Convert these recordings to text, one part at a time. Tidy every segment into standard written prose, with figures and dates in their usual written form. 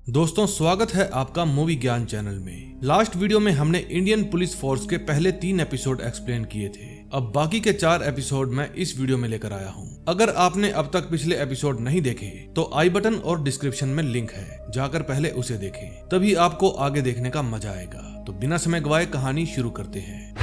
दोस्तों स्वागत है आपका मूवी ज्ञान चैनल में। लास्ट वीडियो में हमने इंडियन पुलिस फोर्स के पहले 3 एपिसोड एक्सप्लेन किए थे। अब बाकी के 4 एपिसोड मैं इस वीडियो में लेकर आया हूं। अगर आपने अब तक पिछले एपिसोड नहीं देखे तो आई बटन और डिस्क्रिप्शन में लिंक है, जाकर पहले उसे देखें, तभी आपको आगे देखने का मजा आएगा। तो बिना समय गवाए कहानी शुरू करते हैं।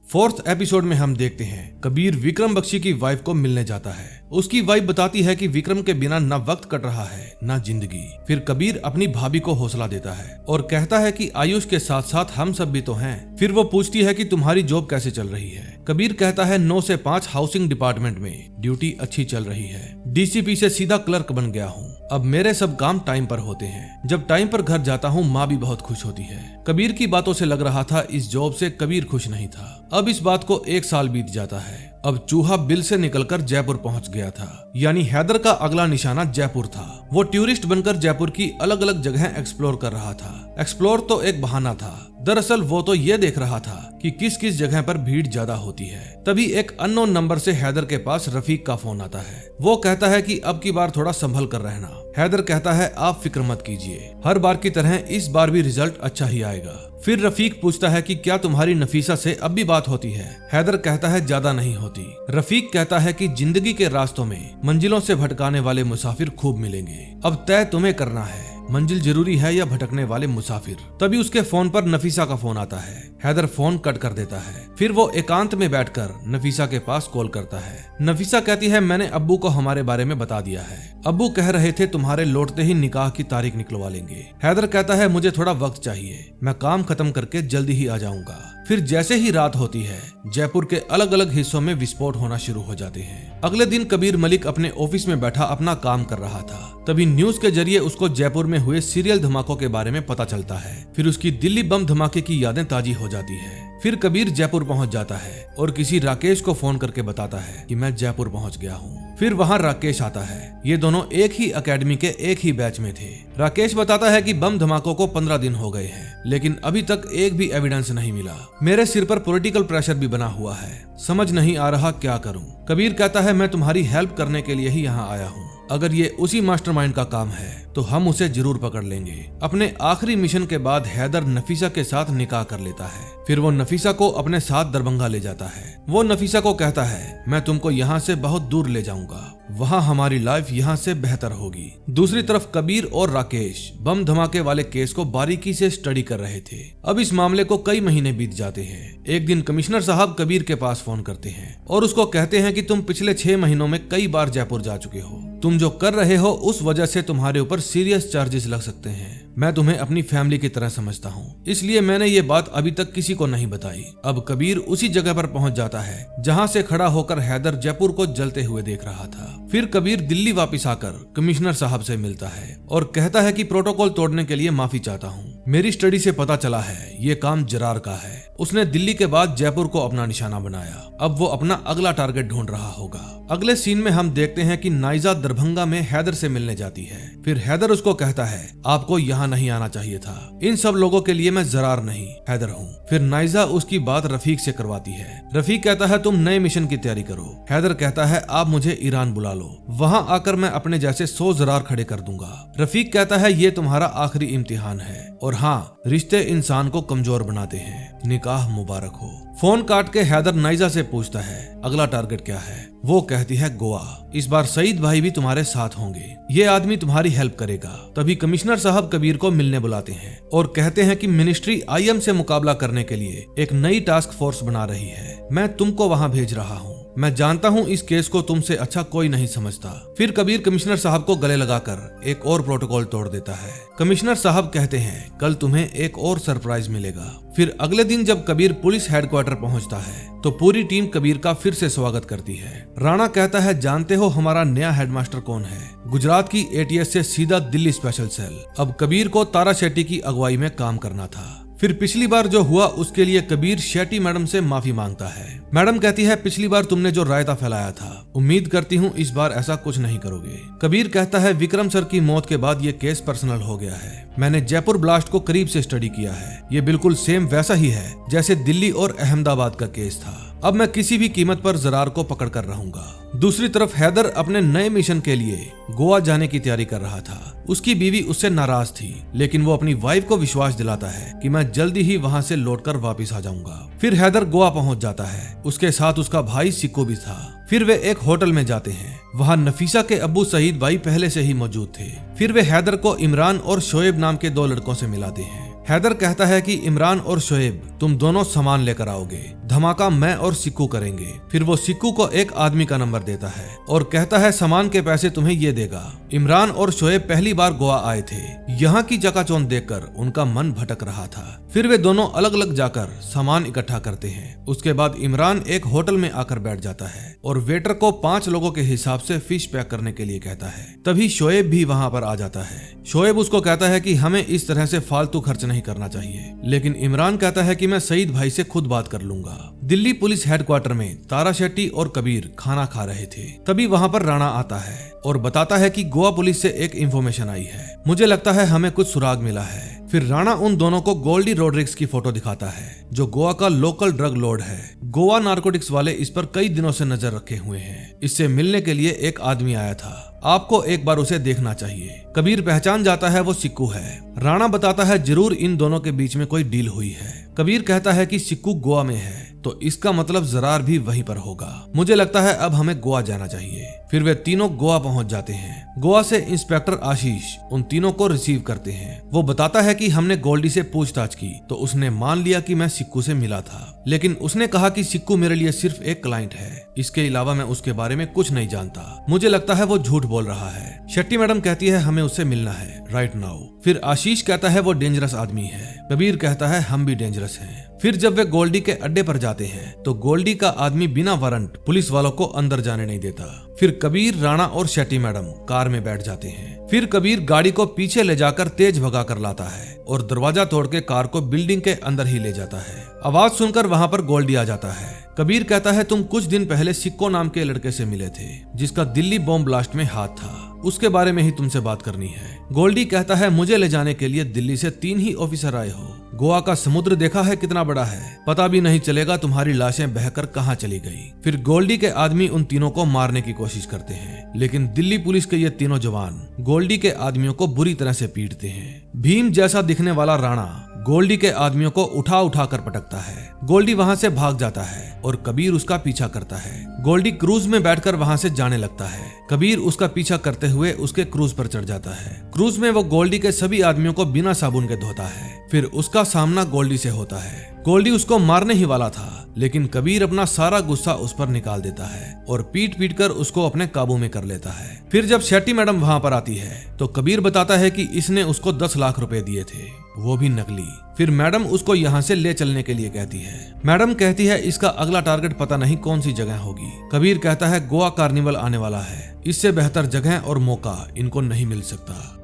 4th एपिसोड में हम देखते हैं कबीर विक्रम बख्शी की वाइफ को मिलने जाता है। उसकी वाइफ बताती है कि विक्रम के बिना न वक्त कट रहा है न जिंदगी। फिर कबीर अपनी भाभी को हौसला देता है और कहता है कि आयुष के साथ साथ हम सब भी तो हैं। फिर वो पूछती है कि तुम्हारी जॉब कैसे चल रही है। कबीर कहता है 9 से 5 हाउसिंग डिपार्टमेंट में ड्यूटी अच्छी चल रही है। डीसीपी से सीधा क्लर्क बन गया हूँ। अब मेरे सब काम टाइम पर होते हैं। जब टाइम पर घर जाता हूँ माँ भी बहुत खुश होती है। कबीर की बातों से लग रहा था इस जॉब से कबीर खुश नहीं था। अब इस बात को 1 साल बीत जाता है। अब चूहा बिल से निकलकर जयपुर पहुंच गया था, यानी हैदर का अगला निशाना जयपुर था। वो टूरिस्ट बनकर जयपुर की अलग अलग जगह एक्सप्लोर कर रहा था। एक्सप्लोर तो एक बहाना था, दरअसल वो तो ये देख रहा था कि किस किस जगह पर भीड़ ज्यादा होती है। तभी एक अननोन नंबर से हैदर के पास रफीक का फोन आता है। वो कहता है कि अब की बार थोड़ा संभल कर रहना। हैदर कहता है आप फिक्र मत कीजिए, हर बार की तरह इस बार भी रिजल्ट अच्छा ही आएगा। फिर रफीक पूछता है कि क्या तुम्हारी नफीसा से अब भी बात होती है। हैदर कहता है ज्यादा नहीं होती। रफीक कहता है कि जिंदगी के रास्तों में मंजिलों से भटकाने वाले मुसाफिर खूब मिलेंगे, अब तय तुम्हें करना है, मंजिल जरूरी है या भटकने वाले मुसाफिर। तभी उसके फोन पर नफीसा का फोन आता है। हैदर फोन कट कर देता है। फिर वो एकांत में बैठकर नफीसा के पास कॉल करता है। नफीसा कहती है मैंने अब्बू को हमारे बारे में बता दिया है। अब्बू कह रहे थे तुम्हारे लौटते ही निकाह की तारीख निकलवा लेंगे। हैदर कहता है मुझे थोड़ा वक्त चाहिए, मैं काम खत्म करके जल्दी ही आ जाऊंगा। फिर जैसे ही रात होती है जयपुर के अलग अलग हिस्सों में विस्फोट होना शुरू हो जाते हैं। अगले दिन कबीर मलिक अपने ऑफिस में बैठा अपना काम कर रहा था। तभी न्यूज के जरिए उसको जयपुर में हुए सीरियल धमाकों के बारे में पता चलता है। फिर उसकी दिल्ली बम धमाके की यादें ताजी हो जाती है। फिर कबीर जयपुर पहुंच जाता है और किसी राकेश को फोन करके बताता है कि मैं जयपुर पहुंच गया हूं। फिर वहां राकेश आता है। ये दोनों एक ही एकेडमी के एक ही बैच में थे। राकेश बताता है कि बम धमाकों को 15 दिन हो गए हैं, लेकिन अभी तक एक भी एविडेंस नहीं मिला। मेरे सिर पर पॉलिटिकल प्रेशर भी बना हुआ है, समझ नहीं आ रहा क्या करूं। कबीर कहता है मैं तुम्हारी हेल्प करने के लिए ही यहाँ आया हूँ। अगर ये उसी मास्टरमाइंड का काम है तो हम उसे जरूर पकड़ लेंगे। अपने आखिरी मिशन के बाद हैदर नफीसा के साथ निकाह कर लेता है। फिर वो नफीसा को अपने साथ दरभंगा ले जाता है। वो नफीसा को कहता है मैं तुमको यहाँ से बहुत दूर ले जाऊंगा, वहाँ हमारी लाइफ यहाँ से बेहतर होगी। दूसरी तरफ कबीर और राकेश बम धमाके वाले केस को बारीकी से स्टडी कर रहे थे। अब इस मामले को कई महीने बीत जाते हैं। एक दिन कमिश्नर साहब कबीर के पास फोन करते हैं और उसको कहते हैं कि तुम पिछले 6 महीनों में कई बार जयपुर जा चुके हो। तुम जो कर रहे हो उस वजह से तुम्हारे ऊपर सीरियस चार्जेस लग सकते हैं। मैं तुम्हें अपनी फैमिली की तरह समझता हूँ, इसलिए मैंने ये बात अभी तक किसी को नहीं बताई। अब कबीर उसी जगह पर पहुंच जाता है जहां से खड़ा होकर हैदर जयपुर को जलते हुए देख रहा था। फिर कबीर दिल्ली वापस आकर कमिश्नर साहब से मिलता है और कहता है कि प्रोटोकॉल तोड़ने के लिए माफी चाहता हूँ। मेरी स्टडी से पता चला है ये काम जरार का है। उसने दिल्ली के बाद जयपुर को अपना निशाना बनाया। अब वो अपना अगला टारगेट ढूंढ रहा होगा। अगले सीन में हम देखते हैं कि नाइजा दरभंगा में हैदर से मिलने जाती है। फिर हैदर उसको कहता है आपको यहाँ नहीं आना चाहिए था, इन सब लोगों के लिए मैं जरार नहीं हैदर हूँ। फिर नाइजा उसकी बात रफीक से करवाती है। रफीक कहता है तुम नए मिशन की तैयारी करो। हैदर कहता है आप मुझे ईरान बुला लो, वहाँ आकर मैं अपने जैसे 100 जरार खड़े कर दूंगा। रफीक कहता है ये तुम्हारा आखिरी इम्तिहान है, और हाँ रिश्ते इंसान को कमजोर बनाते हैं, निकाह मुबारक हो। फोन काट के हैदर नाइजा से पूछता है अगला टारगेट क्या है। वो कहती है गोवा। इस बार सईद भाई भी तुम्हारे साथ होंगे, ये आदमी तुम्हारी हेल्प करेगा। तभी कमिश्नर साहब कबीर को मिलने बुलाते हैं और कहते हैं कि मिनिस्ट्री आईएम से मुकाबला करने के लिए एक नई टास्क फोर्स बना रही है। मैं तुमको वहाँ भेज रहा हूँ। मैं जानता हूँ इस केस को तुमसे अच्छा कोई नहीं समझता। फिर कबीर कमिश्नर साहब को गले लगाकर एक और प्रोटोकॉल तोड़ देता है। कमिश्नर साहब कहते हैं कल तुम्हें एक और सरप्राइज मिलेगा। फिर अगले दिन जब कबीर पुलिस हेडक्वार्टर पहुंचता है तो पूरी टीम कबीर का फिर से स्वागत करती है। राणा कहता है जानते हो हमारा नया हेडमास्टर कौन है? गुजरात की एटीएस से सीधा दिल्ली स्पेशल सेल। अब कबीर को तारा शेट्टी की अगुवाई में काम करना था। फिर पिछली बार जो हुआ उसके लिए कबीर शेट्टी मैडम से माफी मांगता है। मैडम कहती है पिछली बार तुमने जो रायता फैलाया था, उम्मीद करती हूँ इस बार ऐसा कुछ नहीं करोगे। कबीर कहता है विक्रम सर की मौत के बाद ये केस पर्सनल हो गया है। मैंने जयपुर ब्लास्ट को करीब से स्टडी किया है। ये बिल्कुल सेम वैसा ही है जैसे दिल्ली और अहमदाबाद का केस था। अब मैं किसी भी कीमत पर जरार को पकड़ कर रहूंगा। दूसरी तरफ हैदर अपने नए मिशन के लिए गोवा जाने की तैयारी कर रहा था। उसकी बीवी उससे नाराज थी, लेकिन वो अपनी वाइफ को विश्वास दिलाता है कि मैं जल्दी ही वहां से लौटकर वापस आ जाऊंगा। फिर हैदर गोवा पहुंच जाता है। उसके साथ उसका भाई सिक्कू भी था। फिर वे एक होटल में जाते हैं। वहां नफीसा के अब्बू शहीद भाई पहले से ही मौजूद थे। फिर वे हैदर को इमरान और शोएब नाम के 2 लड़कों से मिलाते हैं। हैदर कहता है कि इमरान और शोएब तुम दोनों सामान लेकर आओगे, धमाका मैं और सिक्कू करेंगे। फिर वो सिक्कू को एक आदमी का नंबर देता है और कहता है सामान के पैसे तुम्हें ये देगा। इमरान और शोएब पहली बार गोवा आए थे। यहाँ की चकाचौंध देखकर उनका मन भटक रहा था। फिर वे दोनों अलग अलग जाकर सामान इकट्ठा करते हैं। उसके बाद इमरान एक होटल में आकर बैठ जाता है और वेटर को 5 लोगों के हिसाब से फिश पैक करने के लिए कहता है। तभी शोएब भी वहाँ पर आ जाता है। शोएब उसको कहता है कि हमें इस तरह से फालतू खर्च नहीं करना चाहिए, लेकिन इमरान कहता है कि मैं सईद भाई से खुद बात कर लूंगा। दिल्ली पुलिस हेडक्वार्टर में तारा शेट्टी और कबीर खाना खा रहे थे। तभी वहाँ पर राणा आता है और बताता है कि गोवा पुलिस से एक इंफॉर्मेशन आई है। मुझे लगता है हमें कुछ सुराग मिला है। फिर राणा उन दोनों को गोल्डी रोड्रिग्स की फोटो दिखाता है, जो गोवा का लोकल ड्रग लॉर्ड है। गोवा नारकोटिक्स वाले इस पर कई दिनों से नजर रखे हुए हैं। इससे मिलने के लिए एक आदमी आया था। आपको एक बार उसे देखना चाहिए। कबीर पहचान जाता है वो सिक्कू है। राणा बताता है जरूर इन दोनों के बीच में कोई डील हुई है। कबीर कहता है कि सिक्कू गोवा में है, तो इसका मतलब जरार भी वहीं पर होगा। मुझे लगता है अब हमें गोवा जाना चाहिए। फिर वे तीनों गोवा पहुंच जाते हैं। गोवा से इंस्पेक्टर आशीष उन तीनों को रिसीव करते हैं। वो बताता है कि हमने गोल्डी से पूछताछ की तो उसने मान लिया कि मैं सिक्कू से मिला था, लेकिन उसने कहा कि सिक्कू मेरे लिए सिर्फ एक क्लाइंट है। इसके अलावा मैं उसके बारे में कुछ नहीं जानता। मुझे लगता है वो झूठ बोल रहा है। शेट्टी मैडम कहती है हमें उससे मिलना है राइट नाउ। फिर आशीष कहता है वो डेंजरस आदमी है। कबीर कहता है हम भी डेंजरस हैं। फिर जब वे गोल्डी के अड्डे पर जाते हैं तो गोल्डी का आदमी बिना वारंट पुलिस वालों को अंदर जाने नहीं देता। फिर कबीर, राणा और शेट्टी मैडम कार में बैठ जाते हैं। फिर कबीर गाड़ी को पीछे ले जाकर तेज भगा कर लाता है और दरवाजा तोड़ के कार को बिल्डिंग के अंदर ही ले जाता है। आवाज सुनकर वहाँ पर गोल्डी आ जाता है। कबीर कहता है तुम कुछ दिन पहले सिक्को नाम के लड़के से मिले थे, जिसका दिल्ली बॉम्ब ब्लास्ट में हाथ था। उसके बारे में ही तुमसे बात करनी है। गोल्डी कहता है मुझे ले जाने के लिए दिल्ली से 3 ही ऑफिसर आए हो। गोवा का समुद्र देखा है कितना बड़ा है, पता भी नहीं चलेगा तुम्हारी लाशें बहकर कहाँ चली गई। फिर गोल्डी के आदमी उन तीनों को मारने की कोशिश करते हैं, लेकिन दिल्ली पुलिस के ये तीनों जवान गोल्डी के आदमियों को बुरी तरह से पीटते हैं। भीम जैसा दिखने वाला राणा गोल्डी के आदमियों को उठा उठा कर पटकता है। गोल्डी वहां से भाग जाता है और कबीर उसका पीछा करता है। गोल्डी क्रूज में बैठकर वहां से जाने लगता है। कबीर उसका पीछा करते हुए उसके क्रूज पर चढ़ जाता है। क्रूज में वो गोल्डी के सभी आदमियों को बिना साबुन के धोता है। फिर उसका सामना गोल्डी से होता है। गोल्डी उसको मारने ही वाला था, लेकिन कबीर अपना सारा गुस्सा उस पर निकाल देता है और पीट पीट कर उसको अपने काबू में कर लेता है। फिर जब शेट्टी मैडम वहां पर आती है तो कबीर बताता है कि इसने उसको 10 लाख रुपए दिए थे, वो भी नकली। फिर मैडम उसको यहाँ से ले चलने के लिए कहती है। मैडम कहती है इसका अगला टारगेट पता नहीं कौन सी जगह होगी। कबीर कहता है गोवा कार्निवल आने वाला है, इससे बेहतर जगह और मौका इनको नहीं मिल सकता।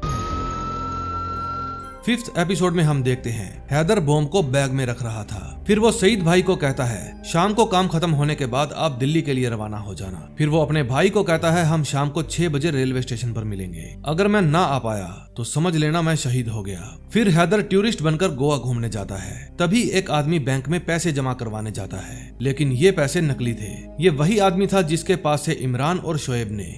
5th एपिसोड में हम देखते हैं हैदर बॉम्ब को बैग में रख रहा था। फिर वो सईद भाई को कहता है शाम को काम खत्म होने के बाद आप दिल्ली के लिए रवाना हो जाना। फिर वो अपने भाई को कहता है हम शाम को 6 बजे रेलवे स्टेशन पर मिलेंगे। अगर मैं ना आ पाया तो समझ लेना मैं शहीद हो गया। फिर हैदर टूरिस्ट बनकर गोवा घूमने जाता है। तभी एक आदमी बैंक में पैसे जमा करवाने जाता है, लेकिन ये पैसे नकली थे। ये वही आदमी था जिसके पास से इमरान और शोएब ने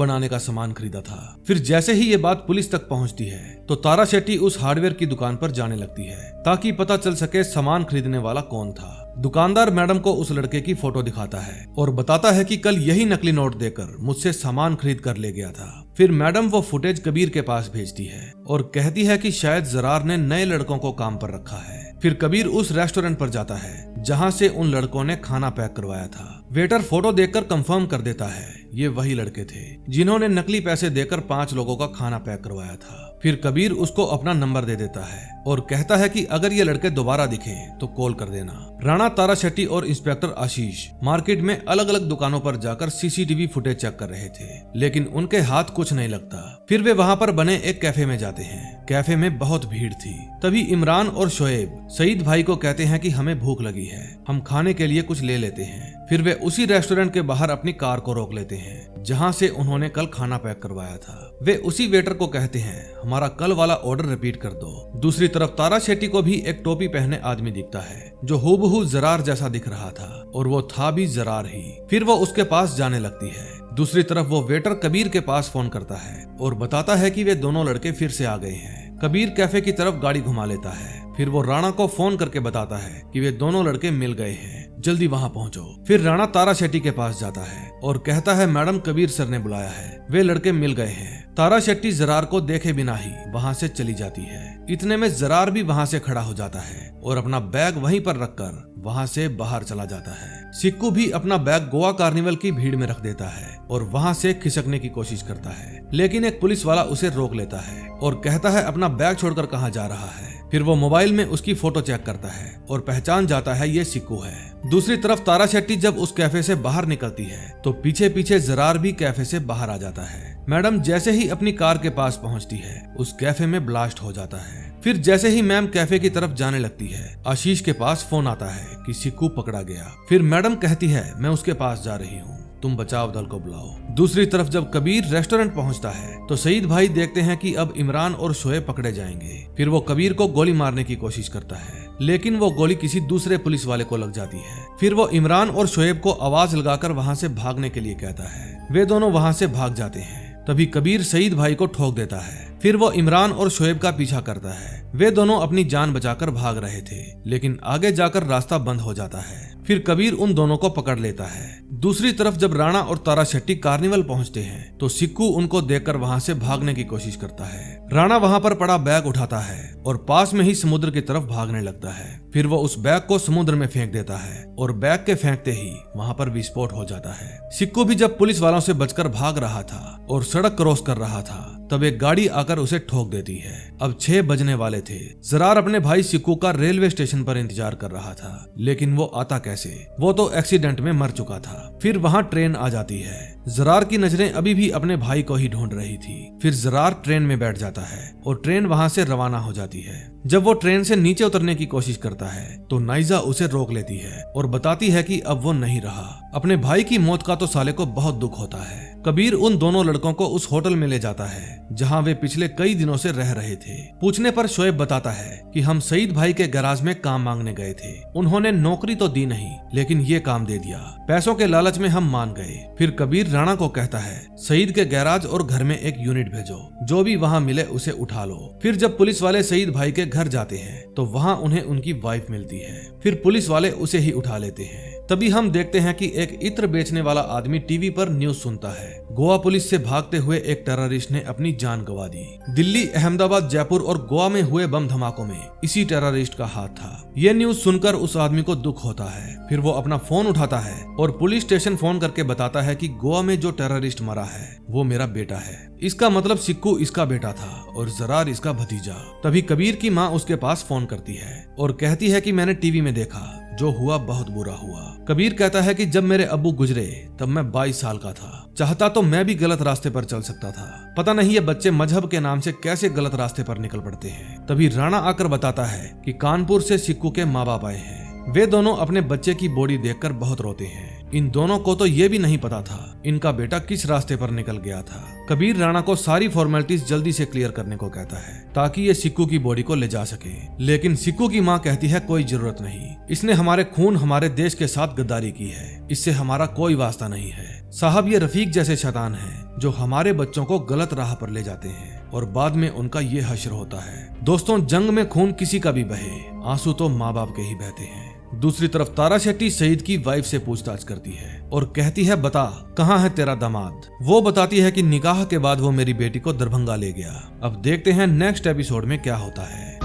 बनाने का सामान खरीदा था। फिर जैसे ही ये बात पुलिस तक पहुंचती है तो तारा शेट्टी उस हार्डवेयर की दुकान पर जाने लगती है ताकि पता चल सके सामान खरीदने वाला कौन था। दुकानदार मैडम को उस लड़के की फोटो दिखाता है और बताता है कि कल यही नकली नोट देकर मुझसे सामान खरीद कर ले गया था। फिर मैडम वो फुटेज कबीर के पास भेजती है और कहती है कि शायद जरार ने नए लड़कों को काम पर रखा है। फिर कबीर उस रेस्टोरेंट पर जाता है जहां से उन लड़कों ने खाना पैक करवाया था। वेटर फोटो देखकर कंफर्म कर देता है ये वही लड़के थे जिन्होंने नकली पैसे देकर 5 लोगों का खाना पैक करवाया था। फिर कबीर उसको अपना नंबर दे देता है और कहता है कि अगर ये लड़के दोबारा दिखे तो कॉल कर देना। राणा, तारा शेट्टी और इंस्पेक्टर आशीष मार्केट में अलग अलग दुकानों पर जाकर सीसीटीवी फुटेज चेक कर रहे थे, लेकिन उनके हाथ कुछ नहीं लगता। फिर वे वहां पर बने एक कैफे में जाते हैं। कैफे में बहुत भीड़ थी। तभी इमरान और शोएब सईद भाई को कहते हैं कि हमें भूख लगी है, हम खाने के लिए कुछ ले लेते हैं। फिर वे उसी रेस्टोरेंट के बाहर अपनी कार को रोक लेते हैं जहां से उन्होंने कल खाना पैक करवाया था। वे उसी वेटर को कहते हैं हमारा कल वाला ऑर्डर रिपीट कर दो। दूसरी तरफ तारा शेट्टी को भी एक टोपी पहने आदमी दिखता है जो हूबहू जरार जैसा दिख रहा था, और वो था भी जरार ही। फिर वो उसके पास जाने लगती है। दूसरी तरफ वो वेटर कबीर के पास फोन करता है और बताता है कि वे दोनों लड़के फिर से आ गए हैं। कबीर कैफे की तरफ गाड़ी घुमा लेता है। फिर वो राणा को फोन करके बताता है कि वे दोनों लड़के मिल गए हैं, जल्दी वहां पहुंचो। फिर राणा तारा शेट्टी के पास जाता है और कहता है मैडम कबीर सर ने बुलाया है, वे लड़के मिल गए हैं। तारा शेट्टी जरार को देखे बिना ही वहां से चली जाती है। इतने में जरार भी वहां से खड़ा हो जाता है और अपना बैग वहीं पर रखकर वहां से बाहर चला जाता है। सिक्कू भी अपना बैग गोवा कार्निवल की भीड़ में रख देता है और वहां से खिसकने की कोशिश करता है, लेकिन एक पुलिस वाला उसे रोक लेता है और कहता है अपना बैग छोड़कर कहां जा रहा है। फिर वो मोबाइल में उसकी फोटो चेक करता है और पहचान जाता है ये सिक्कू है। दूसरी तरफ तारा शेट्टी जब उस कैफे से बाहर निकलती है तो पीछे पीछे जरार भी कैफे से बाहर आ जाता है। मैडम जैसे ही अपनी कार के पास पहुंचती है उस कैफे में ब्लास्ट हो जाता है। फिर जैसे ही मैम कैफे की तरफ जाने लगती है आशीष के पास फोन आता है कि सिक्कू पकड़ा गया। फिर मैडम कहती है मैं उसके पास जा रही हूँ, तुम बचाव दल को बुलाओ। दूसरी तरफ जब कबीर रेस्टोरेंट पहुंचता है तो सईद भाई देखते हैं कि अब इमरान और शोएब पकड़े जाएंगे। फिर वो कबीर को गोली मारने की कोशिश करता है, लेकिन वो गोली किसी दूसरे पुलिस वाले को लग जाती है। फिर वो इमरान और शोएब को आवाज लगाकर वहां से भागने के लिए कहता है। वे दोनों वहां से भाग जाते हैं। तभी कबीर सईद भाई को ठोक देता है। फिर वो इमरान और शोएब का पीछा करता है। वे दोनों अपनी जान बचाकर भाग रहे थे, लेकिन आगे जाकर रास्ता बंद हो जाता है। फिर कबीर उन दोनों को पकड़ लेता है। दूसरी तरफ जब राणा और तारा शेट्टी कार्निवल पहुंचते हैं तो सिक्कू उनको देखकर वहां से भागने की कोशिश करता है। राणा वहां पर पड़ा बैग उठाता है और पास में ही समुद्र की तरफ भागने लगता है। फिर वो उस बैग को समुद्र में फेंक देता है और बैग के फेंकते ही वहां पर विस्फोट हो जाता है। सिक्कू भी जब पुलिस वालों से बचकर भाग रहा था और सड़क क्रॉस कर रहा था तब एक गाड़ी आकर उसे ठोक देती है। अब 6 बजने वाले थे। जरार अपने भाई सिक्कू का रेलवे स्टेशन पर इंतजार कर रहा था, लेकिन वो आता कैसे, वो तो एक्सीडेंट में मर चुका था। फिर वहां ट्रेन आ जाती है। जरार की नजरें अभी भी अपने भाई को ही ढूंढ रही थी। फिर जरार ट्रेन में बैठ जाता है और ट्रेन वहां से रवाना हो जाती है। जब वो ट्रेन से नीचे उतरने की कोशिश करता है तो नाइजा उसे रोक लेती है और बताती है कि अब वो नहीं रहा। अपने भाई की मौत का तो साले को बहुत दुख होता है। कबीर उन दोनों लड़कों को उस होटल में ले जाता है जहां वे पिछले कई दिनों से रह रहे थे। पूछने पर शोएब बताता है कि हम सईद भाई के गैराज में काम मांगने गए थे। उन्होंने नौकरी तो दी नहीं, लेकिन ये काम दे दिया। पैसों के लालच में हम मान गए। फिर कबीर राणा को कहता है सईद के गैराज और घर में एक यूनिट भेजो, जो भी वहां मिले उसे उठा लो। फिर जब पुलिस वाले सईद भाई के घर जाते हैं तो वहां उन्हें उनकी वाइफ मिलती है। फिर पुलिस वाले उसे ही उठा लेते हैं। तभी हम देखते हैं कि एक इत्र बेचने वाला आदमी टीवी पर न्यूज सुनता है। गोवा पुलिस से भागते हुए एक टेररिस्ट ने अपनी जान गंवा दी। दिल्ली, अहमदाबाद, जयपुर और गोवा में हुए बम धमाकों में इसी टेररिस्ट का हाथ था। ये न्यूज सुनकर उस आदमी को दुख होता है। फिर वो अपना फोन उठाता है और पुलिस स्टेशन फोन करके बताता है कि गोवा में जो टेररिस्ट मरा है वो मेरा बेटा है। इसका मतलब सिक्कू इसका बेटा था और जरार इसका भतीजा। तभी कबीर की माँ उसके पास फोन करती है और कहती है कि मैंने टीवी में देखा, जो हुआ बहुत बुरा हुआ। कबीर कहता है कि जब मेरे अब्बू गुजरे तब मैं 22 साल का था। चाहता तो मैं भी गलत रास्ते पर चल सकता था। पता नहीं ये बच्चे मजहब के नाम से कैसे गलत रास्ते पर निकल पड़ते हैं। तभी राणा आकर बताता है कि कानपुर से सिक्कू के माँ बाप आए हैं। वे दोनों अपने बच्चे की बॉडी देखकर बहुत रोते हैं। इन दोनों को तो ये भी नहीं पता था इनका बेटा किस रास्ते पर निकल गया था। कबीर राणा को सारी फॉर्मेलिटीज जल्दी से क्लियर करने को कहता है ताकि ये सिक्कू की बॉडी को ले जा सके, लेकिन सिक्कू की माँ कहती है कोई जरूरत नहीं, इसने हमारे खून हमारे देश के साथ गद्दारी की है, इससे हमारा कोई वास्ता नहीं है। साहब ये रफीक जैसे शैतान हैं जो हमारे बच्चों को गलत राह पर ले जाते हैं और बाद में उनका ये हश्र होता है। दोस्तों, जंग में खून किसी का भी बहे, आंसू तो माँ बाप के ही बहते हैं। दूसरी तरफ तारा शेट्टी सईद की वाइफ से पूछताछ करती है और कहती है बता कहाँ है तेरा दामाद। वो बताती है कि निकाह के बाद वो मेरी बेटी को दरभंगा ले गया। अब देखते हैं नेक्स्ट एपिसोड में क्या होता है।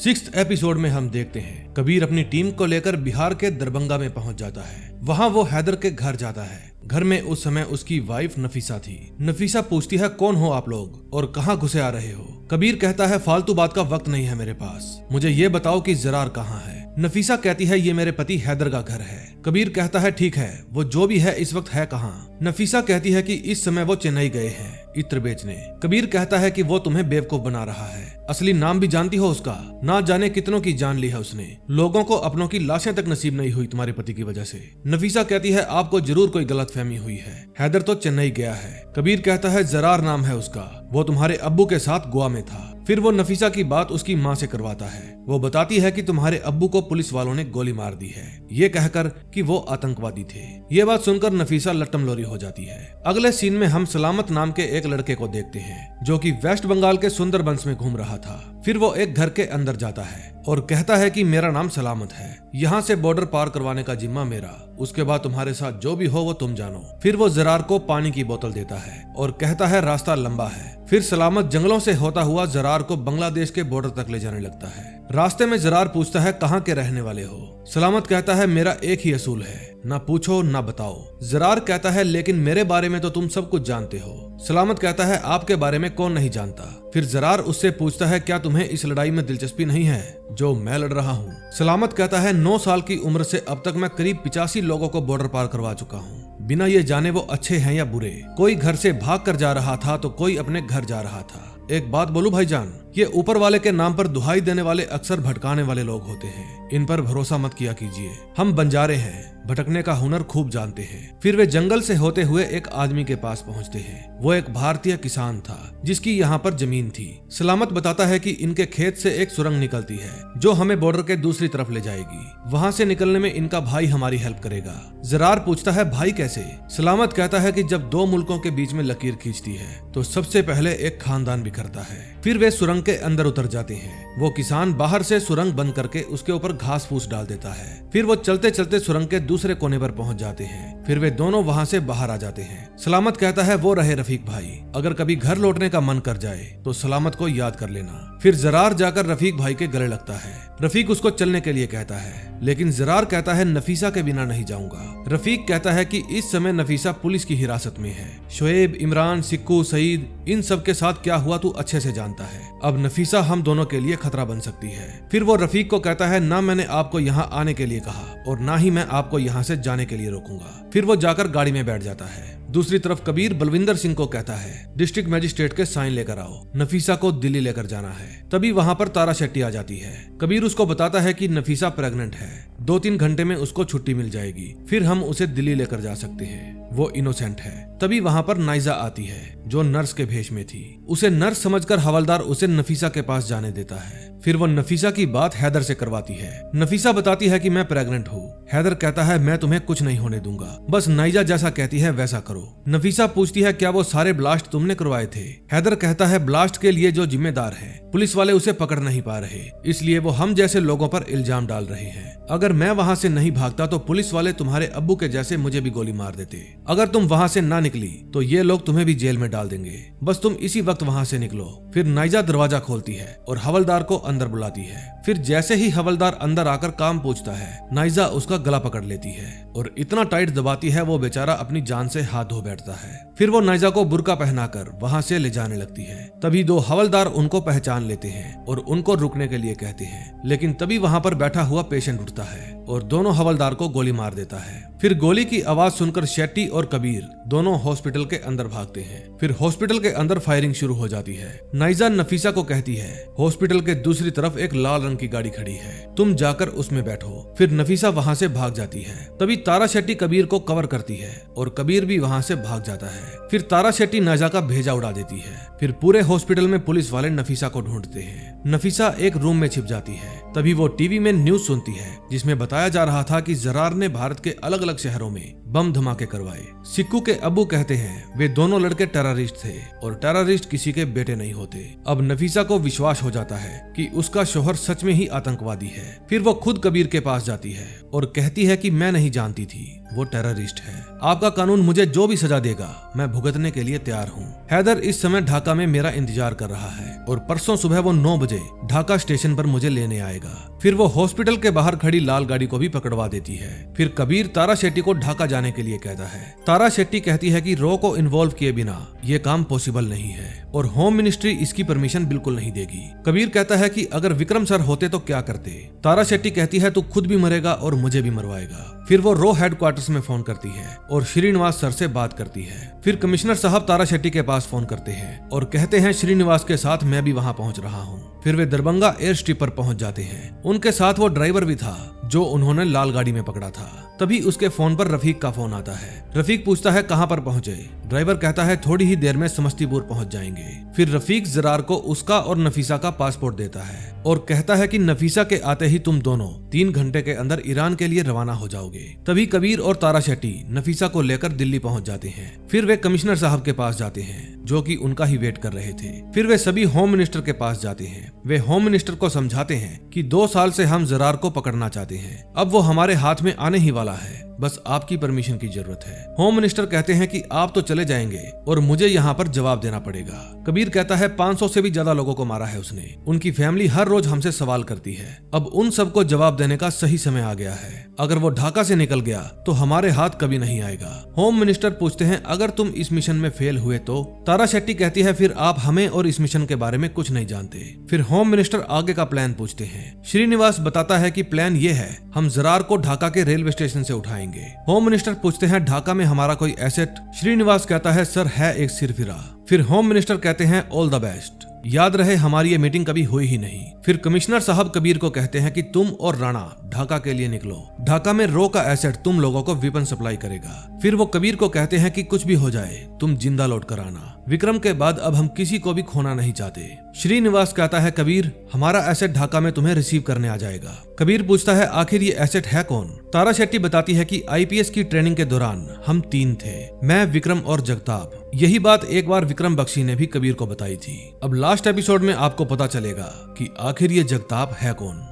6th एपिसोड में हम देखते हैं कबीर अपनी टीम को लेकर बिहार के दरभंगा में पहुंच जाता है। वहां वो हैदर के घर जाता है। घर में उस समय उसकी वाइफ नफीसा थी। नफीसा पूछती है कौन हो आप लोग और कहाँ घुसे आ रहे हो। कबीर कहता है फालतू बात का वक्त नहीं है मेरे पास, मुझे ये बताओ कि जरार कहाँ है। नफीसा कहती है ये मेरे पति हैदर का घर है। कबीर कहता है ठीक है, वो जो भी है इस वक्त है कहाँ। नफीसा कहती है कि इस समय वो चेन्नई गए हैं इत्र बेचने। कबीर कहता है कि वो तुम्हें बेवकूफ बना रहा है, असली नाम भी जानती हो उसका, ना जाने कितनों की जान ली है उसने, लोगों को अपनों की लाशें तक नसीब नहीं हुई तुम्हारे पति की वजह से। नफीसा कहती है आपको जरूर कोई गलतफहमी हुई है, हैदर तो चेन्नई गया है। कबीर कहता है जरार नाम है उसका, वो तुम्हारे अब्बू के साथ गोवा में था। फिर वो नफीसा की बात उसकी माँ से करवाता है। वो बताती है कि तुम्हारे अब्बू को पुलिस वालों ने गोली मार दी है, ये कहकर कि वो आतंकवादी थे। ये बात सुनकर नफीसा लट्टम लोरी हो जाती है। अगले सीन में हम सलामत नाम के एक लड़के को देखते हैं जो कि वेस्ट बंगाल के सुंदरबंस में घूम रहा था। फिर वो एक घर के अंदर जाता है और कहता है कि मेरा नाम सलामत है, यहाँ से बॉर्डर पार करवाने का जिम्मा मेरा, उसके बाद तुम्हारे साथ जो भी हो वो तुम जानो। फिर वो जरार को पानी की बोतल देता है और कहता है रास्ता लंबा है। फिर सलामत जंगलों से होता हुआ जरार को बांग्लादेश के बॉर्डर तक ले जाने लगता है। रास्ते में जरार पूछता है कहाँ के रहने वाले हो। सलामत कहता है मेरा एक ही असूल है, ना पूछो ना बताओ। जरार कहता है लेकिन मेरे बारे में तो तुम सब कुछ जानते हो। सलामत कहता है आपके बारे में कौन नहीं जानता। फिर जरार उससे पूछता है क्या तुम्हें इस लड़ाई में दिलचस्पी नहीं है जो मैं लड़ रहा हूँ। सलामत कहता है 9 साल की उम्र से अब तक मैं करीब 85 लोगों को बॉर्डर पार करवा चुका हूँ, बिना ये जाने वो अच्छे हैं या बुरे। कोई घर से भाग कर जा रहा था तो कोई अपने घर जा रहा था। एक बात बोलूं भाईजान, ये ऊपर वाले के नाम पर दुहाई देने वाले अक्सर भटकाने वाले लोग होते हैं, इन पर भरोसा मत किया कीजिए। हम बंजारे हैं, भटकने का हुनर खूब जानते हैं। फिर वे जंगल से होते हुए एक आदमी के पास पहुंचते हैं। वो एक भारतीय किसान था जिसकी यहाँ पर जमीन थी। सलामत बताता है कि इनके खेत से एक सुरंग निकलती है जो हमें बॉर्डर के दूसरी तरफ ले जाएगी। वहाँ से निकलने में इनका भाई हमारी हेल्प करेगा। जरार पूछता है भाई कैसे? सलामत कहता है कि जब 2 मुल्कों के बीच में लकीर खींचती है तो सबसे पहले एक खानदान बिखरता है। फिर वे सुरंग के अंदर उतर जाते हैं। वो किसान बाहर से सुरंग बंद करके उसके ऊपर घास फूस डाल देता है। फिर वो चलते चलते सुरंग के दूसरे कोने पर पहुंच जाते हैं। फिर वे दोनों वहां से बाहर आ जाते हैं। सलामत कहता है वो रहे रफीक भाई, अगर कभी घर लौटने का मन कर जाए तो सलामत को याद कर लेना। फिर जरार जाकर रफीक भाई के गले लगता है। रफीक उसको चलने के लिए कहता है लेकिन जरार कहता है नफीसा के बिना नहीं जाऊंगा। रफीक कहता है कि इस समय नफीसा पुलिस की हिरासत में है। शोएब, इमरान, सिक्कू, सईद, इन सब के साथ क्या हुआ तू अच्छे से जानता है। अब नफीसा हम दोनों के लिए खतरा बन सकती है। फिर वो रफीक को कहता है ना मैंने आपको यहाँ आने के लिए कहा और ना ही मैं आपको यहाँ से जाने के लिए रोकूंगा। फिर वो जाकर गाड़ी में बैठ जाता है। दूसरी तरफ कबीर बलविंदर सिंह को कहता है डिस्ट्रिक्ट मजिस्ट्रेट के साइन लेकर आओ, नफीसा को दिल्ली लेकर जाना है। तभी वहाँ पर तारा शेट्टी आ जाती है। कबीर उसको बताता है कि नफीसा प्रेग्नेंट है, 2-3 घंटे में उसको छुट्टी मिल जाएगी, फिर हम उसे दिल्ली लेकर जा सकते हैं, वो इनोसेंट है। तभी वहाँ पर नाइजा आती है जो नर्स के भेष में थी। उसे नर्स समझकर हवलदार उसे नफीसा के पास जाने देता है। फिर वो नफीसा की बात हैदर से करवाती है। नफीसा बताती है कि मैं प्रेग्नेंट हूँ। हैदर कहता है मैं तुम्हें कुछ नहीं होने दूंगा, बस नाइजा जैसा कहती है वैसा करो। नफीसा पूछती है क्या वो सारे ब्लास्ट तुमने करवाए थे? हैदर कहता है ब्लास्ट के लिए जो जिम्मेदार है पुलिस वाले उसे पकड़ नहीं पा रहे, इसलिए वो हम जैसे लोगों पर इल्जाम डाल रहे हैं। अगर मैं वहाँ से नहीं भागता तो पुलिस वाले तुम्हारे अब्बू के जैसे मुझे भी गोली मार देते। अगर तुम वहाँ से ना निकली तो ये लोग तुम्हें भी जेल में डाल देंगे, बस तुम इसी वक्त वहाँ से निकलो। फिर नाइजा दरवाजा खोलती है और हवलदार को अंदर बुलाती है। फिर जैसे ही हवलदार अंदर आकर काम पूछता है, नाइजा उसका गला पकड़ लेती है और इतना टाइट दबाती है वो बेचारा अपनी जान से हाथ धो बैठता है। फिर वो नाइजा को बुर्का पहनाकर वहाँ से ले जाने लगती है। तभी 2 हवलदार उनको पहचान लेते हैं और उनको रुकने के लिए कहते हैं, लेकिन तभी वहाँ पर बैठा हुआ पेशेंट उठता है और दोनों हवलदार को गोली मार देता है। फिर गोली की आवाज सुनकर शेट्टी और कबीर दोनों हॉस्पिटल के अंदर भागते हैं। फिर हॉस्पिटल के अंदर फायरिंग शुरू हो जाती है। नाइजा नफीसा को कहती है हॉस्पिटल के दूसरी तरफ एक लाल रंग की गाड़ी खड़ी है, तुम जाकर उसमें बैठो। फिर नफीसा वहाँ से भाग जाती है। तभी तारा शेट्टी कबीर को कवर करती है और कबीर भी वहाँ से भाग जाता है। फिर तारा शेट्टी नाइजा का भेजा उड़ा देती है। फिर पूरे हॉस्पिटल में पुलिस वाले नफीसा को ढूंढते हैं। नफीसा एक रूम में छिप जाती है। तभी वो टीवी में न्यूज सुनती है जिसमें बताया जा रहा था कि जरार ने भारत के अलग अलग शहरों में बम धमाके करवाए। सिक्कू के अब्बू कहते हैं वे दोनों लड़के टेररिस्ट थे और टेररिस्ट किसी के बेटे नहीं होते। अब नफीसा को विश्वास हो जाता है कि उसका शोहर सच में ही आतंकवादी है। फिर वो खुद कबीर के पास जाती है और कहती है कि मैं नहीं जानती थी वो टेररिस्ट है। आपका कानून मुझे जो भी सजा देगा मैं भुगतने के लिए तैयार हूँ। हैदर इस समय ढाका में मेरा इंतजार कर रहा है और परसों सुबह वो 9 बजे ढाका स्टेशन पर मुझे लेने आएगा। फिर वो हॉस्पिटल के बाहर खड़ी लाल गाड़ी को भी पकड़वा देती है। फिर कबीर तारा शेट्टी को ढाका जाने के लिए कहता है। तारा शेट्टी कहती है कि रो को इन्वॉल्व किए बिना ये काम पॉसिबल नहीं है और होम मिनिस्ट्री इसकी परमिशन बिल्कुल नहीं देगी। कबीर कहता है कि अगर विक्रम सर होते तो क्या करते। तारा शेट्टी कहती है तू खुद भी मरेगा और मुझे भी मरवाएगा। फिर वो रो हेडक्वार्टर्स में फोन करती है और श्रीनिवास सर से बात करती है। फिर कमिश्नर साहब तारा शेट्टी के पास फोन करते हैं और कहते हैं श्रीनिवास के साथ मैं भी वहां पहुंच रहा हूं। फिर वे दरभंगा एयर स्ट्रिप पर पहुंच जाते हैं। उनके साथ वो ड्राइवर भी था जो उन्होंने लाल गाड़ी में पकड़ा था। तभी उसके फोन पर रफीक का फोन आता है। रफीक पूछता है कहां पर पहुंचे। ड्राइवर कहता है थोड़ी ही देर में समस्तीपुर पहुंच जाएंगे। फिर रफीक जरार को उसका और नफीसा का पासपोर्ट देता है और कहता है कि नफीसा के आते ही तुम दोनों 3 घंटे के अंदर ईरान के लिए रवाना हो जाओगे। तभी कबीर और तारा शेट्टी नफीसा को लेकर दिल्ली पहुंच जाते हैं। फिर वे कमिश्नर साहब के पास जाते हैं जो कि उनका ही वेट कर रहे थे। फिर वे सभी होम मिनिस्टर के पास जाते हैं। वे होम मिनिस्टर को समझाते हैं कि 2 साल से हम जरार को पकड़ना चाहते हैं, अब वो हमारे हाथ में आने ही वाला है, बस आपकी परमिशन की जरूरत है। होम मिनिस्टर कहते हैं कि आप तो चले जाएंगे और मुझे यहाँ पर जवाब देना पड़ेगा। कबीर कहता है 500 से भी ज्यादा लोगों को मारा है उसने, उनकी फैमिली हर रोज हमसे सवाल करती है, अब उन सबको जवाब देने का सही समय आ गया है। अगर वो ढाका से निकल गया तो हमारे हाथ कभी नहीं आएगा। होम मिनिस्टर पूछते हैं अगर तुम इस मिशन में फेल हुए तो। तारा शेट्टी कहती है फिर आप हमें और इस मिशन के बारे में कुछ नहीं जानते। फिर होम मिनिस्टर आगे का प्लान पूछते हैं। श्रीनिवास बताता है कि प्लान ये है, हम जरार को ढाका के रेलवे स्टेशन से उठाएंगे। होम मिनिस्टर पूछते हैं ढाका में हमारा कोई एसेट। श्रीनिवास कहता है सर है एक सिरफिरा। फिर होम मिनिस्टर कहते हैं ऑल द बेस्ट, याद रहे हमारी ये मीटिंग कभी हुई ही नहीं। फिर कमिश्नर साहब कबीर को कहते हैं कि तुम और राणा ढाका के लिए निकलो, ढाका में रो का एसेट तुम लोगों को वेपन सप्लाई करेगा। फिर वो कबीर को कहते हैं कि कुछ भी हो जाए तुम जिंदा लौट कर आना, विक्रम के बाद अब हम किसी को भी खोना नहीं चाहते। श्रीनिवास कहता है कबीर हमारा एसेट ढाका में तुम्हें रिसीव करने आ जाएगा। कबीर पूछता है आखिर ये एसेट है कौन। तारा शेट्टी बताती है कि आईपीएस की ट्रेनिंग के दौरान हम 3 थे, मैं, विक्रम और जगताप। यही बात एक बार विक्रम बख्शी ने भी कबीर को बताई थी। अब लास्ट एपिसोड में आपको पता चलेगा कि आखिर ये जगताप है कौन।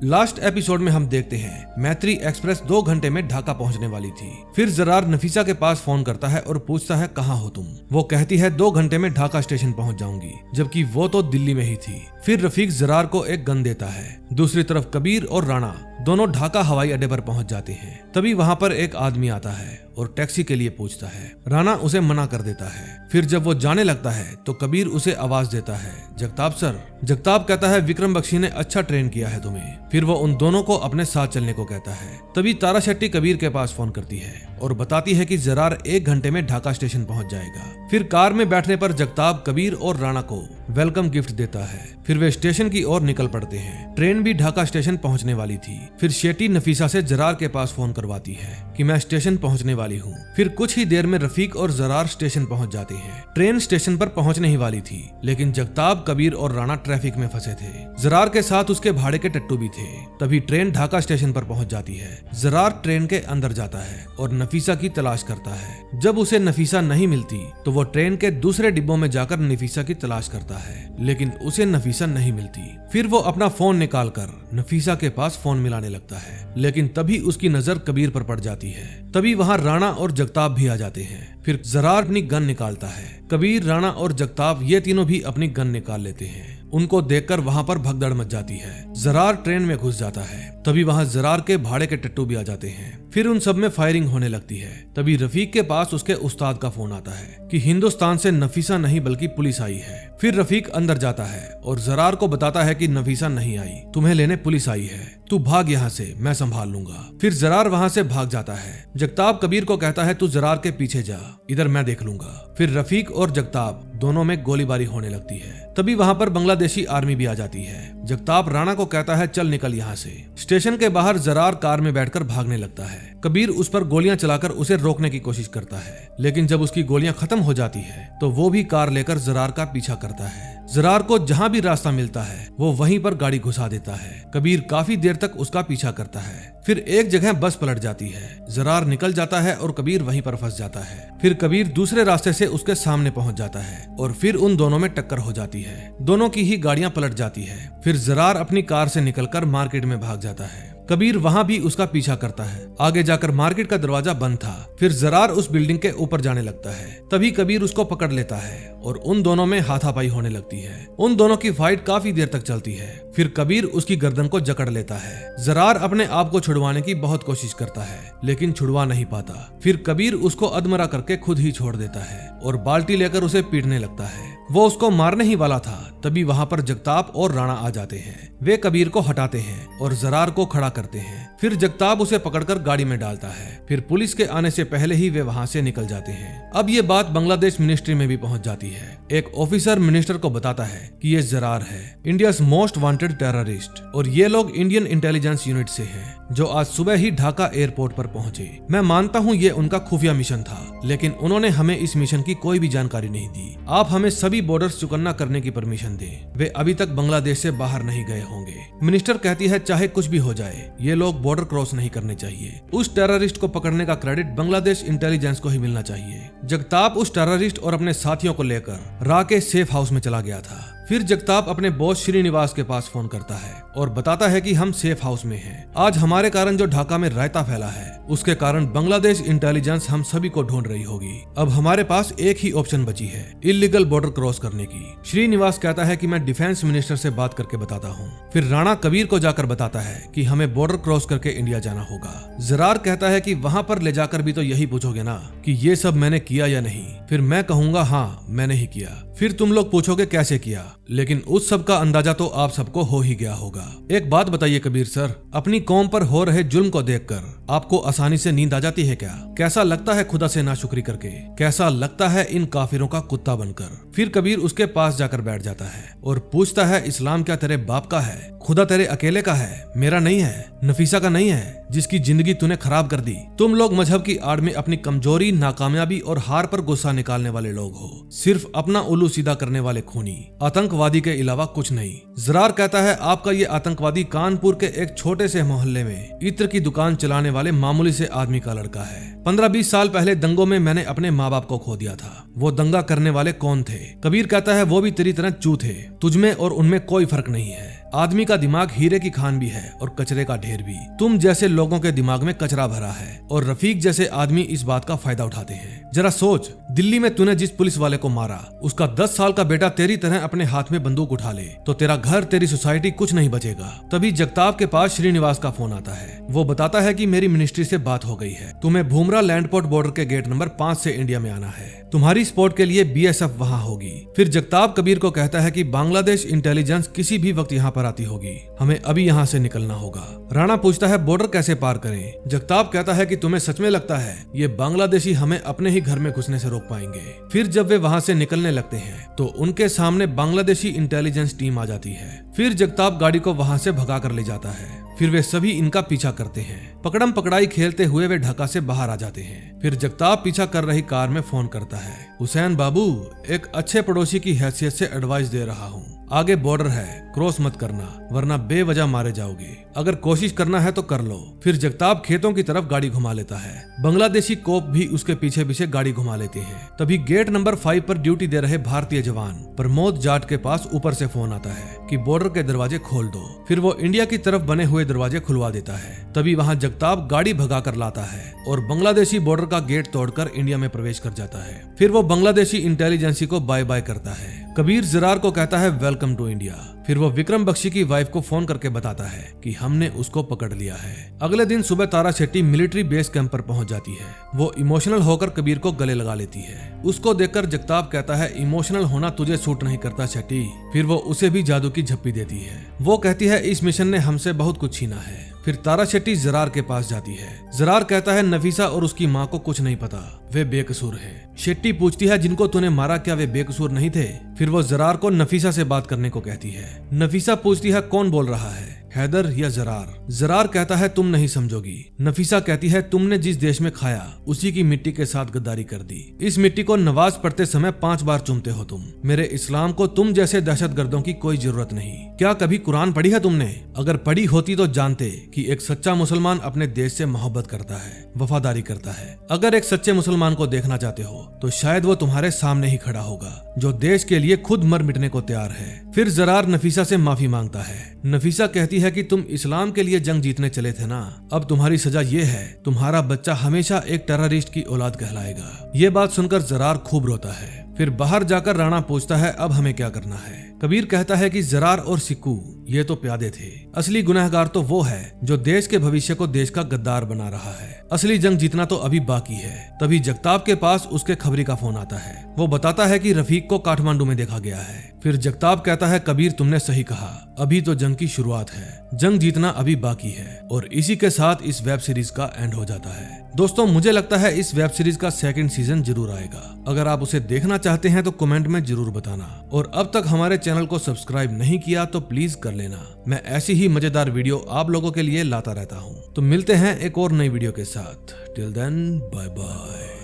लास्ट एपिसोड में हम देखते हैं मैत्री एक्सप्रेस 2 घंटे में ढाका पहुंचने वाली थी। फिर जरार नफीसा के पास फोन करता है और पूछता है कहां हो तुम। वो कहती है 2 घंटे में ढाका स्टेशन पहुंच जाऊंगी, जबकि वो तो दिल्ली में ही थी। फिर रफीक जरार को एक गन देता है। दूसरी तरफ कबीर और राणा दोनों ढाका हवाई अड्डे पर पहुंच जाते हैं। तभी वहां पर एक आदमी आता है और टैक्सी के लिए पूछता है। राणा उसे मना कर देता है। फिर जब वो जाने लगता है तो कबीर उसे आवाज देता है जगताप सर। जगताप कहता है विक्रम बख्शी ने अच्छा ट्रेन किया है तुम्हें। फिर वो उन दोनों को अपने साथ चलने को कहता है। तभी तारा शेट्टी कबीर के पास फोन करती है और बताती है कि जरार 1 घंटे में ढाका स्टेशन पहुंच जाएगा। फिर कार में बैठने पर जगताप कबीर और राणा को वेलकम गिफ्ट देता है। फिर वे स्टेशन की ओर निकल पड़ते हैं। ट्रेन भी ढाका स्टेशन पहुंचने वाली थी। फिर शेट्टी नफीसा से जरार के पास फोन करवाती है कि मैं स्टेशन पहुंचने वाली हूँ। फिर कुछ ही देर में रफीक और जरार स्टेशन पहुंच जाते हैं। ट्रेन स्टेशन पर पहुंचने ही वाली थी, लेकिन जगताप, कबीर और राणा ट्रैफिक में फंसे थे। जरार के साथ उसके भाड़े के टट्टू भी थे। तभी ट्रेन ढाका स्टेशन पर पहुंच जाती है। जरार ट्रेन के अंदर जाता है और नफीसा की तलाश करता है। जब उसे नफीसा नहीं मिलती तो वो ट्रेन के दूसरे डिब्बों में जाकर नफीसा की तलाश करता है, लेकिन उसे नफीसा नहीं मिलती। फिर वो अपना फोन निकालकर नफीसा के पास फोन मिलाने लगता है, लेकिन तभी उसकी नजर कबीर पर पड़ जाती है। तभी वहाँ राणा और जगताप भी आ जाते हैं। फिर जरार अपनी गन निकालता है। कबीर, राणा और जगताप ये तीनों भी अपनी गन निकाल लेते हैं। उनको देखकर वहाँ पर भगदड़ मच जाती है। जरार ट्रेन में घुस जाता है। तभी वहाँ जरार के भाड़े के टट्टू भी आ जाते हैं। फिर उन सब में फायरिंग होने लगती है। तभी रफीक के पास उसके उस्ताद का फोन आता है कि हिंदुस्तान से नफीसा नहीं बल्कि पुलिस आई है। फिर रफीक अंदर जाता है और जरार को बताता है कि नफीसा नहीं आई, तुम्हें लेने पुलिस आई है, तू भाग यहाँ से, मैं संभाल लूंगा। फिर जरार वहाँ से भाग जाता है। जगताप कबीर को कहता है तू जरार के पीछे जा, इधर मैं देख लूंगा। फिर रफीक और जगताप दोनों में गोलीबारी होने लगती है। तभी वहाँ पर बांग्लादेशी आर्मी भी आ जाती है। जगताप राणा को कहता है चल निकल यहाँ से। स्टेशन के बाहर जरार कार में बैठकर भागने लगता है। कबीर उस पर गोलियां चलाकर उसे रोकने की कोशिश करता है, लेकिन जब उसकी गोलियां खत्म हो जाती है तो वो भी कार लेकर जरार का पीछा करता है। जरार को जहां भी रास्ता मिलता है वो वहीं पर गाड़ी घुसा देता है। कबीर काफी देर तक उसका पीछा करता है। फिर एक जगह बस पलट जाती है। जरार निकल जाता है और कबीर वहीं पर फंस जाता है। फिर कबीर दूसरे रास्ते से उसके सामने पहुंच जाता है और फिर उन दोनों में टक्कर हो जाती है। दोनों की ही गाड़ियां पलट जाती है। फिर जरार अपनी कार से निकलकर मार्केट में भाग जाता है। कबीर वहाँ भी उसका पीछा करता है। आगे जाकर मार्केट का दरवाजा बंद था। फिर जरार उस बिल्डिंग के ऊपर जाने लगता है। तभी कबीर उसको पकड़ लेता है और उन दोनों में हाथापाई होने लगती है। उन दोनों की फाइट काफी देर तक चलती है। फिर कबीर उसकी गर्दन को जकड़ लेता है। जरार अपने आप को छुड़वाने की बहुत कोशिश करता है, लेकिन छुड़वा नहीं पाता। फिर कबीर उसको अधमरा करके खुद ही छोड़ देता है और बाल्टी लेकर उसे पीटने लगता है। वो उसको मारने ही वाला था, तभी वहाँ पर जगताप और राणा आ जाते हैं। वे कबीर को हटाते हैं और जरार को खड़ा करते हैं। फिर जगताप उसे पकड़कर गाड़ी में डालता है। फिर पुलिस के आने से पहले ही वे वहाँ से निकल जाते हैं। अब ये बात बांग्लादेश मिनिस्ट्री में भी पहुँच जाती है। एक ऑफिसर मिनिस्टर को बताता है कि ये जरार है, इंडियाज मोस्ट वांटेड टेररिस्ट, और ये लोग इंडियन इंटेलिजेंस यूनिट से हैं, जो आज सुबह ही ढाका एयरपोर्ट पर पहुंचे। मैं मानता हूं ये उनका खुफिया मिशन था, लेकिन उन्होंने हमें इस मिशन की कोई भी जानकारी नहीं दी। आप हमें सभी बॉर्डर्स चुकन्ना करने की परमिशन दें। वे अभी तक बांग्लादेश से बाहर नहीं गए होंगे। मिनिस्टर कहती है चाहे कुछ भी हो जाए, ये लोग बॉर्डर क्रॉस नहीं करने चाहिए। उस टेररिस्ट को पकड़ने का क्रेडिट बांग्लादेश इंटेलिजेंस को ही मिलना चाहिए। जगताप उस टेररिस्ट और अपने साथियों को लेकर रा के सेफ हाउस में चला गया था। फिर जगताप अपने बॉस श्रीनिवास के पास फोन करता है और बताता है कि हम सेफ हाउस में हैं। आज हमारे कारण जो ढाका में रायता फैला है, उसके कारण बांग्लादेश इंटेलिजेंस हम सभी को ढूंढ रही होगी। अब हमारे पास एक ही ऑप्शन बची है, इलीगल बॉर्डर क्रॉस करने की। श्रीनिवास कहता है कि मैं डिफेंस मिनिस्टर से बात करके बताता हूँ। फिर राणा कबीर को जाकर बताता है कि हमें बॉर्डर क्रॉस करके इंडिया जाना होगा। जरार कहता है कि वहाँ पर ले जाकर भी तो यही पूछोगे ना कि ये सब मैंने किया या नहीं। फिर मैं कहूँगा हाँ मैंने ही किया। फिर तुम लोग पूछोगे कैसे किया, लेकिन उस सब का अंदाजा तो आप सबको हो ही गया होगा। एक बात बताइए कबीर सर, अपनी कौम पर हो रहे जुल्म को देखकर आपको आसानी से नींद आ जाती है क्या? कैसा लगता है खुदा से नाशुक्री करके? कैसा लगता है इन काफिरों का कुत्ता बनकर? फिर कबीर उसके पास जाकर बैठ जाता है और पूछता है इस्लाम क्या तेरे बाप का है? खुदा तेरे अकेले का है, मेरा नहीं है, नफीसा का नहीं है, जिसकी जिंदगी तूने खराब कर दी। तुम लोग मजहब की आड़ में अपनी कमजोरी, नाकामयाबी और हार पर गुस्सा निकालने वाले लोग हो। सिर्फ अपना उल्लू सीधा करने वाले खूनी आतंकवादी के अलावा कुछ नहीं। जरार कहता है आपका ये आतंकवादी कानपुर के एक छोटे से मोहल्ले में इत्र की दुकान चलाने वाले मामूली से आदमी का लड़का है। 15-20 साल पहले दंगों में मैंने अपने माँ बाप को खो दिया था। वो दंगा करने वाले कौन थे? कबीर कहता है वो भी तेरी तरह चू थे। तुझमें और उनमें कोई फर्क नहीं है। आदमी का दिमाग हीरे की खान भी है और कचरे का ढेर भी। तुम जैसे लोगों के दिमाग में कचरा भरा है और रफीक जैसे आदमी इस बात का फायदा उठाते हैं। जरा सोच, दिल्ली में तूने जिस पुलिस वाले को मारा, उसका 10 साल का बेटा तेरी तरह अपने हाथ में बंदूक उठा ले तो तेरा घर, तेरी सोसाइटी कुछ नहीं बचेगा। तभी जगताप के पास श्रीनिवास का फोन आता है। वो बताता है कि मेरी मिनिस्ट्री से बात हो गई है, तुम्हें भूमरा लैंडपोर्ट बॉर्डर के गेट नंबर 5 से इंडिया में आना है। तुम्हारी सपोर्ट के लिए BSF वहाँ होगी। फिर जगताप कबीर को कहता है कि बांग्लादेश इंटेलिजेंस किसी भी वक्त यहाँ पर आती होगी, हमें अभी यहाँ से निकलना होगा। राणा पूछता है बॉर्डर कैसे पार करें? जगताप कहता है कि तुम्हें सच में लगता है ये बांग्लादेशी हमें अपने ही घर में घुसने से रोक पाएंगे? फिर जब वे वहाँ से निकलने लगते हैं तो उनके सामने बांग्लादेशी इंटेलिजेंस टीम आ जाती है। फिर जगताप गाड़ी को वहाँ से भगा कर ले जाता है। फिर वे सभी इनका पीछा करते हैं। पकड़म पकड़ाई खेलते हुए वे ढाका से बाहर आ जाते हैं। फिर जगताप पीछा कर रही कार में फोन करता है। हुसैन बाबू, एक अच्छे पड़ोसी की हैसियत से एडवाइस दे रहा हूँ, आगे बॉर्डर है, क्रॉस मत करना वरना बेवजह मारे जाओगे। अगर कोशिश करना है तो कर लो। फिर जगताप खेतों की तरफ गाड़ी घुमा लेता है। बांग्लादेशी कोप भी उसके पीछे पीछे गाड़ी घुमा लेते हैं। तभी गेट नंबर 5 पर ड्यूटी दे रहे भारतीय जवान प्रमोद जाट के पास ऊपर से फोन आता है कि बॉर्डर के दरवाजे खोल दो। फिर वो इंडिया की तरफ बने हुए दरवाजे खुलवा देता है। तभी वहाँ जगताप गाड़ी भगा कर लाता है और बांग्लादेशी बॉर्डर का गेट तोड़कर इंडिया में प्रवेश कर जाता है। फिर वो बांग्लादेशी इंटेलिजेंसी को बाय बाय करता है। कबीर जरार को कहता है वेलकम टू इंडिया। फिर वो विक्रम बख्शी की वाइफ को फोन करके बताता है कि हमने उसको पकड़ लिया है। अगले दिन सुबह तारा शेट्टी मिलिट्री बेस कैंप पर पहुंच जाती है। वो इमोशनल होकर कबीर को गले लगा लेती है। उसको देखकर जगताप कहता है इमोशनल होना तुझे सूट नहीं करता शेट्टी। फिर वो उसे भी जादू की झप्पी देती है। वो कहती है इस मिशन ने हमसे बहुत कुछ छीना है। फिर तारा शेट्टी जरार के पास जाती है। जरार कहता है नफीसा और उसकी माँ को कुछ नहीं पता, वे बेकसूर हैं। शेट्टी पूछती है जिनको तूने मारा क्या वे बेकसूर नहीं थे? फिर वो जरार को नफीसा से बात करने को कहती है। नफीसा पूछती है कौन बोल रहा है, हैदर या जरार? जरार कहता है तुम नहीं समझोगी। नफीसा कहती है तुमने जिस देश में खाया उसी की मिट्टी के साथ गद्दारी कर दी। इस मिट्टी को नमाज पढ़ते समय 5 बार चूमते हो तुम। मेरे इस्लाम को तुम जैसे दहशतगर्दों की कोई जरूरत नहीं। क्या कभी कुरान पढ़ी है तुमने? अगर पढ़ी होती तो जानते कि एक सच्चा मुसलमान अपने देश से मोहब्बत करता है, वफादारी करता है। अगर एक सच्चे मुसलमान को देखना चाहते हो तो शायद वो तुम्हारे सामने ही खड़ा होगा, जो देश के लिए खुद मर मिटने को तैयार है। फिर जरार नफीसा से माफी मांगता है। नफीसा कहती है है कि तुम इस्लाम के लिए जंग जीतने चले थे ना, अब तुम्हारी सजा ये है, तुम्हारा बच्चा हमेशा एक टेररिस्ट की औलाद कहलाएगा। ये बात सुनकर जरार खूब रोता है। फिर बाहर जाकर राणा पूछता है अब हमें क्या करना है। कबीर कहता है कि जरार और सिक्कू ये तो प्यादे थे, असली गुनहगार तो वो है जो देश के भविष्य को देश का गद्दार बना रहा है। असली जंग जीतना तो अभी बाकी है। तभी जगताप के पास उसके खबरी का फोन आता है। वो बताता है कि रफीक को काठमांडू में देखा गया है। फिर जगताप कहता है कबीर तुमने सही कहा, अभी तो जंग की शुरुआत है, जंग जीतना अभी बाकी है। और इसी के साथ इस वेब सीरीज का एंड हो जाता है। दोस्तों मुझे लगता है इस वेब सीरीज का सेकंड सीजन जरूर आएगा। अगर आप उसे देखना चाहते हैं तो कमेंट में जरूर बताना। और अब तक हमारे चैनल को सब्सक्राइब नहीं किया तो प्लीज कर लेना। मैं ऐसी ही मजेदार वीडियो आप लोगों के लिए लाता रहता हूँ। तो मिलते हैं एक और नई वीडियो के साथ। Till then bye bye.